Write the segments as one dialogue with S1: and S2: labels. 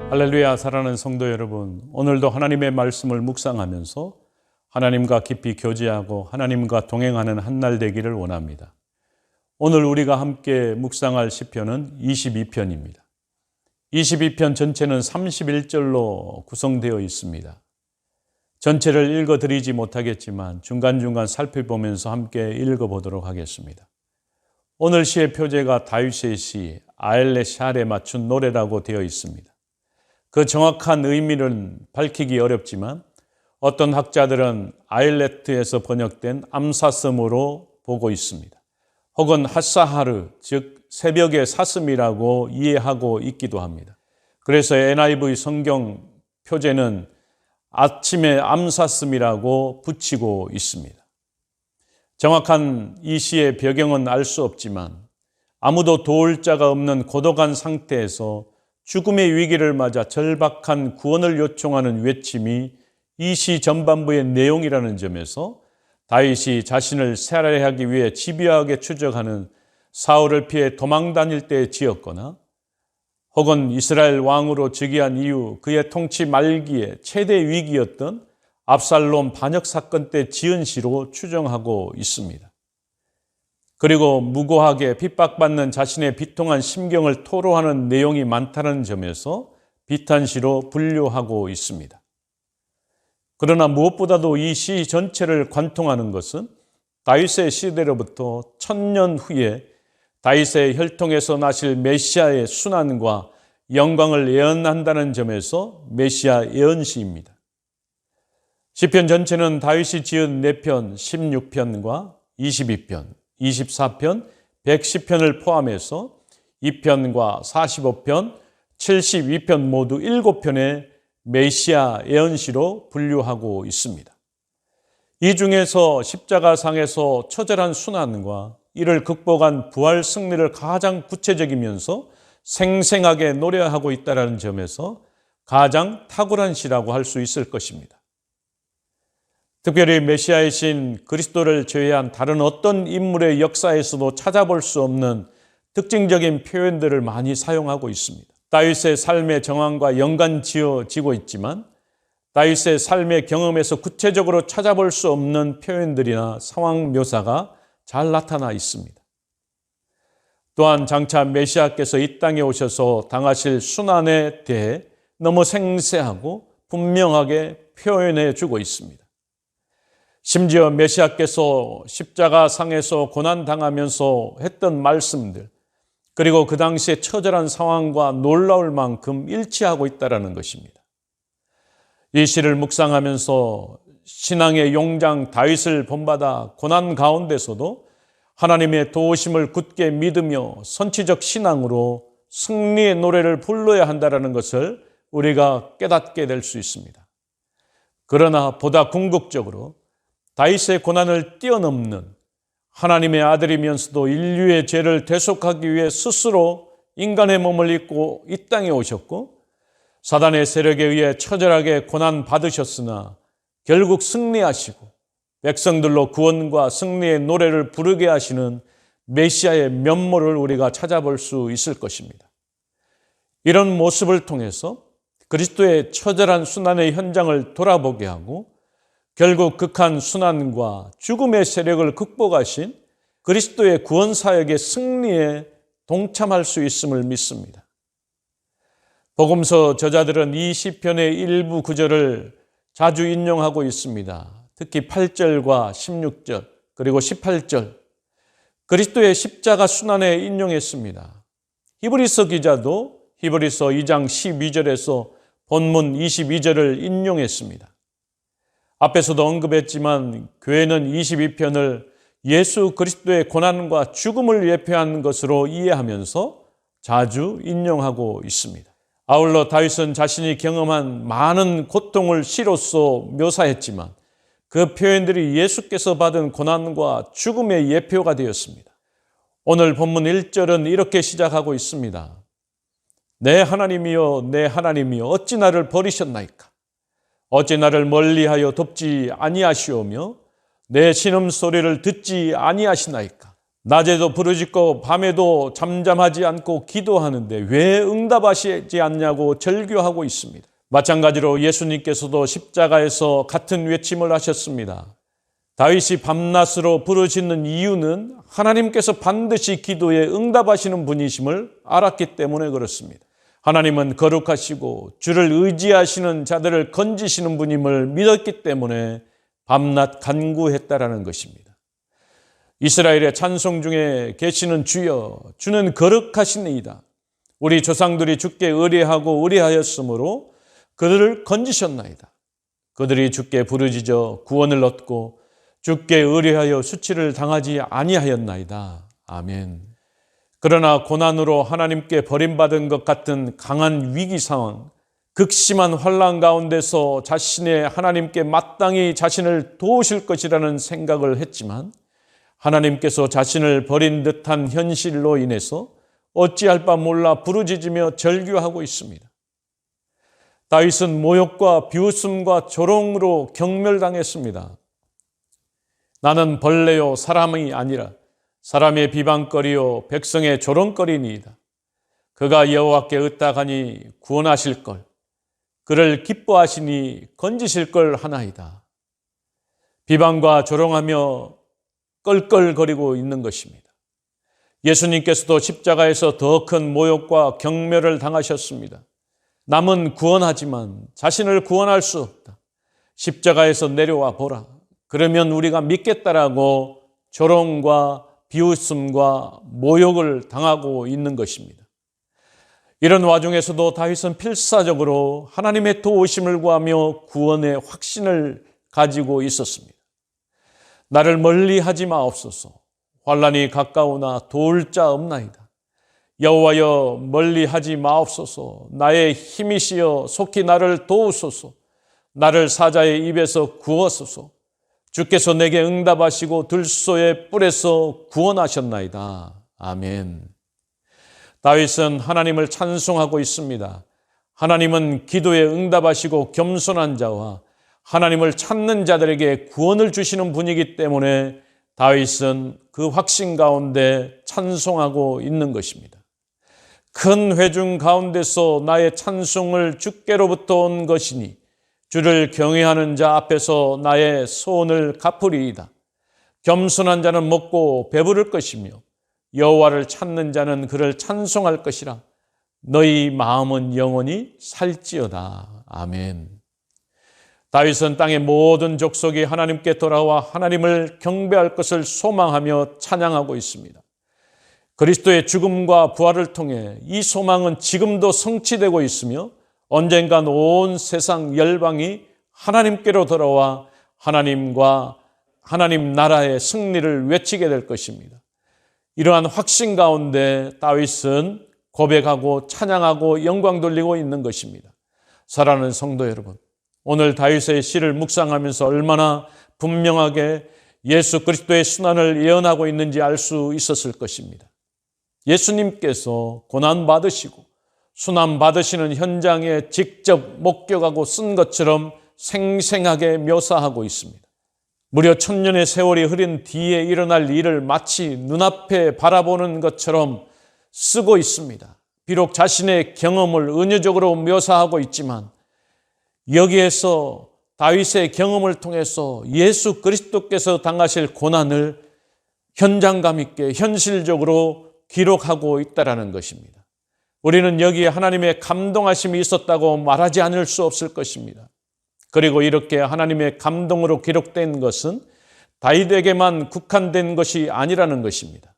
S1: 할렐루야, 사랑하는 성도 여러분, 오늘도 하나님의 말씀을 묵상하면서 하나님과 깊이 교제하고 하나님과 동행하는 한 날 되기를 원합니다. 오늘 우리가 함께 묵상할 시편은 22편입니다. 22편 전체는 31절로 구성되어 있습니다. 전체를 읽어드리지 못하겠지만 중간중간 살펴보면서 함께 읽어보도록 하겠습니다. 오늘 시의 표제가 다윗의 시 아엘렛 샬에 맞춘 노래라고 되어 있습니다. 그 정확한 의미는 밝히기 어렵지만 어떤 학자들은 아일레트에서 번역된 암사슴으로 보고 있습니다. 혹은 핫사하르, 즉 새벽의 사슴이라고 이해하고 있기도 합니다. 그래서 NIV 성경 표제는 아침의 암사슴이라고 붙이고 있습니다. 정확한 이 시의 배경은 알 수 없지만 아무도 도울 자가 없는 고독한 상태에서 죽음의 위기를 맞아 절박한 구원을 요청하는 외침이 이 시 전반부의 내용이라는 점에서 다윗이 자신을 살해하기 위해 집요하게 추적하는 사울을 피해 도망 다닐 때 지었거나 혹은 이스라엘 왕으로 즉위한 이후 그의 통치 말기에 최대 위기였던 압살롬 반역 사건 때 지은 시로 추정하고 있습니다. 그리고 무고하게 핍박받는 자신의 비통한 심경을 토로하는 내용이 많다는 점에서 비탄시로 분류하고 있습니다. 그러나 무엇보다도 이 시 전체를 관통하는 것은 다윗의 시대로부터 1000년 후에 다윗의 혈통에서 나실 메시아의 순환과 영광을 예언한다는 점에서 메시아 예언시입니다. 시편 전체는 다윗이 지은 4편, 16편과 22편, 24편, 110편을 포함해서 2편과 45편, 72편 모두 7편의 메시아 예언시로 분류하고 있습니다. 이 중에서 십자가상에서 처절한 순환과 이를 극복한 부활 승리를 가장 구체적이면서 생생하게 노래하고 있다는 점에서 가장 탁월한 시라고 할 수 있을 것입니다. 특별히 메시아의 신 그리스도를 제외한 다른 어떤 인물의 역사에서도 찾아볼 수 없는 특징적인 표현들을 많이 사용하고 있습니다. 다윗의 삶의 정황과 연관 지어지고 있지만 다윗의 삶의 경험에서 구체적으로 찾아볼 수 없는 표현들이나 상황 묘사가 잘 나타나 있습니다. 또한 장차 메시아께서 이 땅에 오셔서 당하실 순환에 대해 너무 생생하고 분명하게 표현해 주고 있습니다. 심지어 메시아께서 십자가상에서 고난당하면서 했던 말씀들, 그리고 그 당시의 처절한 상황과 놀라울 만큼 일치하고 있다는 것입니다. 이 시를 묵상하면서 신앙의 용장 다윗을 본받아 고난 가운데서도 하나님의 도우심을 굳게 믿으며 선취적 신앙으로 승리의 노래를 불러야 한다는 것을 우리가 깨닫게 될 수 있습니다. 그러나 보다 궁극적으로 다윗의 고난을 뛰어넘는 하나님의 아들이면서도 인류의 죄를 대속하기 위해 스스로 인간의 몸을 입고 이 땅에 오셨고 사단의 세력에 의해 처절하게 고난받으셨으나 결국 승리하시고 백성들로 구원과 승리의 노래를 부르게 하시는 메시아의 면모를 우리가 찾아볼 수 있을 것입니다. 이런 모습을 통해서 그리스도의 처절한 순환의 현장을 돌아보게 하고 결국 극한 순환과 죽음의 세력을 극복하신 그리스도의 구원 사역의 승리에 동참할 수 있음을 믿습니다. 복음서 저자들은 이 시편의 일부 구절을 자주 인용하고 있습니다. 특히 8절과 16절 그리고 18절 그리스도의 십자가 순환에 인용했습니다. 히브리서 기자도 히브리서 2장 12절에서 본문 22절을 인용했습니다. 앞에서도 언급했지만 교회는 22편을 예수 그리스도의 고난과 죽음을 예표한 것으로 이해하면서 자주 인용하고 있습니다. 아울러 다윗은 자신이 경험한 많은 고통을 시로써 묘사했지만 그 표현들이 예수께서 받은 고난과 죽음의 예표가 되었습니다. 오늘 본문 1절은 이렇게 시작하고 있습니다. 내 하나님이여 내 하나님이여 어찌 나를 버리셨나이까? 어찌 나를 멀리하여 돕지 아니하시오며 내 신음소리를 듣지 아니하시나이까? 낮에도 부르짖고 밤에도 잠잠하지 않고 기도하는데 왜 응답하시지 않냐고 절규하고 있습니다. 마찬가지로 예수님께서도 십자가에서 같은 외침을 하셨습니다. 다윗이 밤낮으로 부르짖는 이유는 하나님께서 반드시 기도에 응답하시는 분이심을 알았기 때문에 그렇습니다. 하나님은 거룩하시고 주를 의지하시는 자들을 건지시는 분임을 믿었기 때문에 밤낮 간구했다라는 것입니다. 이스라엘의 찬송 중에 계시는 주여, 주는 거룩하시니이다. 우리 조상들이 주께 의뢰하고 의뢰하였으므로 그들을 건지셨나이다. 그들이 주께 부르짖어 구원을 얻고 주께 의뢰하여 수치를 당하지 아니하였나이다. 아멘. 그러나 고난으로 하나님께 버림받은 것 같은 강한 위기 상황, 극심한 환난 가운데서 자신의 하나님께 마땅히 자신을 도우실 것이라는 생각을 했지만 하나님께서 자신을 버린 듯한 현실로 인해서 어찌할 바 몰라 부르짖으며 절규하고 있습니다. 다윗은 모욕과 비웃음과 조롱으로 경멸당했습니다. 나는 벌레요 사람이 아니라 사람의 비방거리요 백성의 조롱거리니이다. 그가 여호와께 의탁하니 구원하실 걸, 그를 기뻐하시니 건지실 걸 하나이다. 비방과 조롱하며 껄껄거리고 있는 것입니다. 예수님께서도 십자가에서 더 큰 모욕과 경멸을 당하셨습니다. 남은 구원하지만 자신을 구원할 수 없다. 십자가에서 내려와 보라. 그러면 우리가 믿겠다라고 조롱과 비웃음과 모욕을 당하고 있는 것입니다. 이런 와중에서도 다윗은 필사적으로 하나님의 도우심을 구하며 구원의 확신을 가지고 있었습니다. 나를 멀리하지 마옵소서. 환난이 가까우나 도울 자 없나이다. 여호와여 멀리하지 마옵소서. 나의 힘이시여 속히 나를 도우소서. 나를 사자의 입에서 구하소서. 주께서 내게 응답하시고 들소의 뿔에서 구원하셨나이다. 아멘. 다윗은 하나님을 찬송하고 있습니다. 하나님은 기도에 응답하시고 겸손한 자와 하나님을 찾는 자들에게 구원을 주시는 분이기 때문에 다윗은 그 확신 가운데 찬송하고 있는 것입니다. 큰 회중 가운데서 나의 찬송을 주께로부터 온 것이니 주를 경외하는 자 앞에서 나의 소원을 갚으리이다. 겸손한 자는 먹고 배부를 것이며 여호와를 찾는 자는 그를 찬송할 것이라. 너희 마음은 영원히 살지어다. 아멘. 다윗은 땅의 모든 족속이 하나님께 돌아와 하나님을 경배할 것을 소망하며 찬양하고 있습니다. 그리스도의 죽음과 부활을 통해 이 소망은 지금도 성취되고 있으며 언젠간 온 세상 열방이 하나님께로 돌아와 하나님과 하나님 나라의 승리를 외치게 될 것입니다. 이러한 확신 가운데 다윗은 고백하고 찬양하고 영광 돌리고 있는 것입니다. 사랑하는 성도 여러분, 오늘 다윗의 시를 묵상하면서 얼마나 분명하게 예수 그리스도의 순환을 예언하고 있는지 알 수 있었을 것입니다. 예수님께서 고난받으시고 순환받으시는 현장에 직접 목격하고 쓴 것처럼 생생하게 묘사하고 있습니다. 무려 1000년의 세월이 흐른 뒤에 일어날 일을 마치 눈앞에 바라보는 것처럼 쓰고 있습니다. 비록 자신의 경험을 은유적으로 묘사하고 있지만 여기에서 다윗의 경험을 통해서 예수 그리스도께서 당하실 고난을 현장감 있게 현실적으로 기록하고 있다는 것입니다. 우리는 여기에 하나님의 감동하심이 있었다고 말하지 않을 수 없을 것입니다. 그리고 이렇게 하나님의 감동으로 기록된 것은 다윗에게만 국한된 것이 아니라는 것입니다.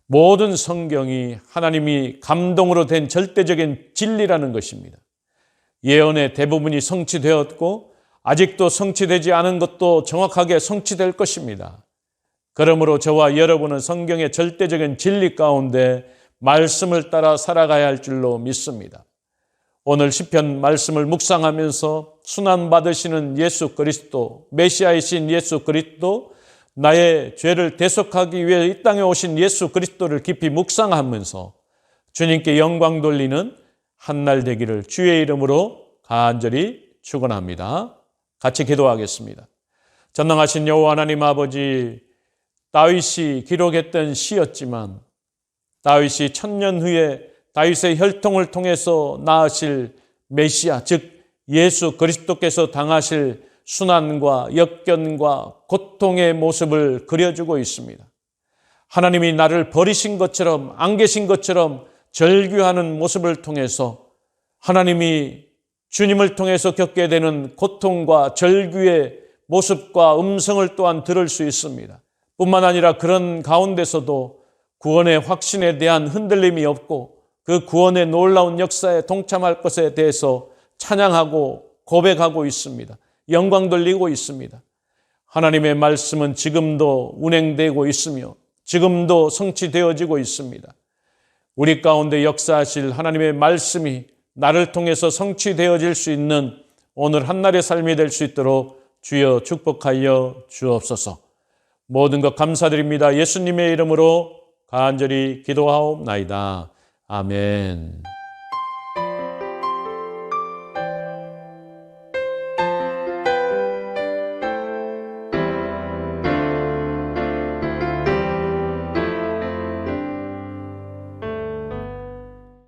S1: 모든 성경이 하나님이 감동으로 된 절대적인 진리라는 것입니다. 예언의 대부분이 성취되었고 아직도 성취되지 않은 것도 정확하게 성취될 것입니다. 그러므로 저와 여러분은 성경의 절대적인 진리 가운데 말씀을 따라 살아가야 할 줄로 믿습니다. 오늘 시편 말씀을 묵상하면서 순환받으시는 예수 그리스도, 메시아이신 예수 그리스도, 나의 죄를 대속하기 위해 이 땅에 오신 예수 그리스도를 깊이 묵상하면서 주님께 영광 돌리는 한날 되기를 주의 이름으로 간절히 축원합니다. 같이 기도하겠습니다. 전능하신 여호와 하나님 아버지, 다윗이 기록했던 시였지만 다윗이 1000년 후에 다윗의 혈통을 통해서 낳으실 메시아, 즉 예수 그리스도께서 당하실 순환과 역견과 고통의 모습을 그려주고 있습니다. 하나님이 나를 버리신 것처럼, 안 계신 것처럼 절규하는 모습을 통해서 하나님이 주님을 통해서 겪게 되는 고통과 절규의 모습과 음성을 또한 들을 수 있습니다. 뿐만 아니라 그런 가운데서도 구원의 확신에 대한 흔들림이 없고 그 구원의 놀라운 역사에 동참할 것에 대해서 찬양하고 고백하고 있습니다. 영광 돌리고 있습니다. 하나님의 말씀은 지금도 운행되고 있으며 지금도 성취되어지고 있습니다. 우리 가운데 역사하실 하나님의 말씀이 나를 통해서 성취되어질 수 있는 오늘 한날의 삶이 될 수 있도록 주여 축복하여 주옵소서. 모든 것 감사드립니다. 예수님의 이름으로 간절히 기도하옵나이다. 아멘.